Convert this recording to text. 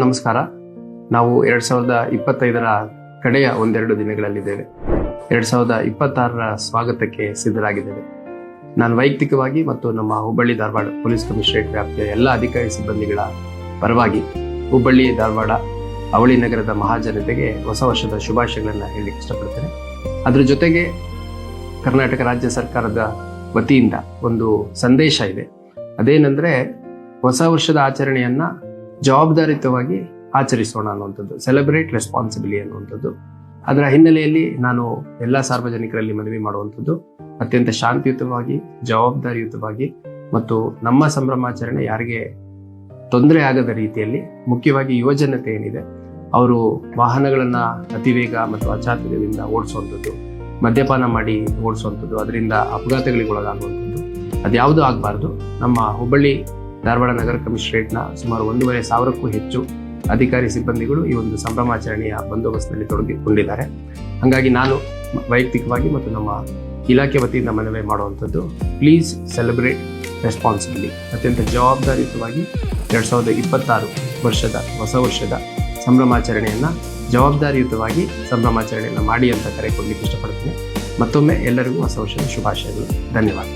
ನಮಸ್ಕಾರ. ನಾವು 2025ರ ಕಡೆಯ ಒಂದೆರಡು ದಿನಗಳಲ್ಲಿದ್ದೇವೆ. 2026ರ ಸ್ವಾಗತಕ್ಕೆ ಸಿದ್ಧರಾಗಿದ್ದೇವೆ. ನಾನು ವೈಯಕ್ತಿಕವಾಗಿ ಮತ್ತು ನಮ್ಮ ಹುಬ್ಬಳ್ಳಿ ಧಾರವಾಡ ಪೊಲೀಸ್ ಕಮಿಷನರೇಟ್ ವ್ಯಾಪ್ತಿಯ ಎಲ್ಲ ಅಧಿಕಾರಿ ಸಿಬ್ಬಂದಿಗಳ ಪರವಾಗಿ ಹುಬ್ಬಳ್ಳಿ ಧಾರವಾಡ ಅವಳಿ ನಗರದ ಮಹಾಜನತೆಗೆ ಹೊಸ ವರ್ಷದ ಶುಭಾಶಯಗಳನ್ನು ಹೇಳಲಿಕ್ಕೆ ಇಷ್ಟಪಡ್ತೇನೆ. ಅದರ ಜೊತೆಗೆ ಕರ್ನಾಟಕ ರಾಜ್ಯ ಸರ್ಕಾರದ ವತಿಯಿಂದ ಒಂದು ಸಂದೇಶ ಇದೆ. ಅದೇನೆಂದರೆ, ಹೊಸ ವರ್ಷದ ಆಚರಣೆಯನ್ನ ಜವಾಬ್ದಾರಿಯುತವಾಗಿ ಆಚರಿಸೋಣ ಅನ್ನುವಂಥದ್ದು, ಸೆಲೆಬ್ರೇಟ್ ರೆಸ್ಪಾನ್ಸಿಬಿಲಿ ಅನ್ನುವಂಥದ್ದು. ಅದರ ಹಿನ್ನೆಲೆಯಲ್ಲಿ ನಾನು ಎಲ್ಲ ಸಾರ್ವಜನಿಕರಲ್ಲಿ ಮನವಿ ಮಾಡುವಂಥದ್ದು, ಅತ್ಯಂತ ಶಾಂತಿಯುತವಾಗಿ, ಜವಾಬ್ದಾರಿಯುತವಾಗಿ ಮತ್ತು ನಮ್ಮ ಸಂಭ್ರಮಾಚರಣೆ ಯಾರಿಗೆ ತೊಂದರೆ ಆಗದ ರೀತಿಯಲ್ಲಿ, ಮುಖ್ಯವಾಗಿ ಯುವಜನತೆ ಏನಿದೆ ಅವರು ವಾಹನಗಳನ್ನ ಅತಿವೇಗ ಮತ್ತು ಅಚಾತುರ್ಯದಿಂದ ಓಡಿಸುವಂಥದ್ದು, ಮದ್ಯಪಾನ ಮಾಡಿ ಓಡಿಸುವಂಥದ್ದು, ಅದರಿಂದ ಅಪಘಾತಗಳಿಗೆ ಒಳಗಾಗುವಂಥದ್ದು ಅದ್ಯಾವುದೂ ಆಗಬಾರ್ದು. ನಮ್ಮ ಹುಬ್ಬಳ್ಳಿ ಧಾರವಾಡ ನಗರ ಕಮಿಷನರೇಟ್ನ ಸುಮಾರು 1,500ಕ್ಕೂ ಹೆಚ್ಚು ಅಧಿಕಾರಿ ಸಿಬ್ಬಂದಿಗಳು ಈ ಒಂದು ಸಂಭ್ರಮಾಚರಣೆಯ ಬಂದೋಬಸ್ತ್ನಲ್ಲಿ ತೊಡಗಿಕೊಂಡಿದ್ದಾರೆ. ಹಾಗಾಗಿ ನಾನು ವೈಯಕ್ತಿಕವಾಗಿ ಮತ್ತು ನಮ್ಮ ಇಲಾಖೆ ವತಿಯಿಂದ ಮನವಿ ಮಾಡುವಂಥದ್ದು, ಪ್ಲೀಸ್ ಸೆಲೆಬ್ರೇಟ್ ರೆಸ್ಪಾನ್ಸಿಬಿಲಿ. ಅತ್ಯಂತ ಜವಾಬ್ದಾರಿಯುತವಾಗಿ 2026 ವರ್ಷದ ಹೊಸ ವರ್ಷದ ಸಂಭ್ರಮಾಚರಣೆಯನ್ನು ಜವಾಬ್ದಾರಿಯುತವಾಗಿ ಸಂಭ್ರಮಾಚರಣೆಯನ್ನು ಮಾಡಿ ಅಂತ ಕರೆ ಕೊಡಲಿಕ್ಕೆ ಇಷ್ಟಪಡ್ತೀನಿ. ಮತ್ತೊಮ್ಮೆ ಎಲ್ಲರಿಗೂ ಹೊಸ ವರ್ಷದ ಶುಭಾಶಯಗಳು. ಧನ್ಯವಾದ.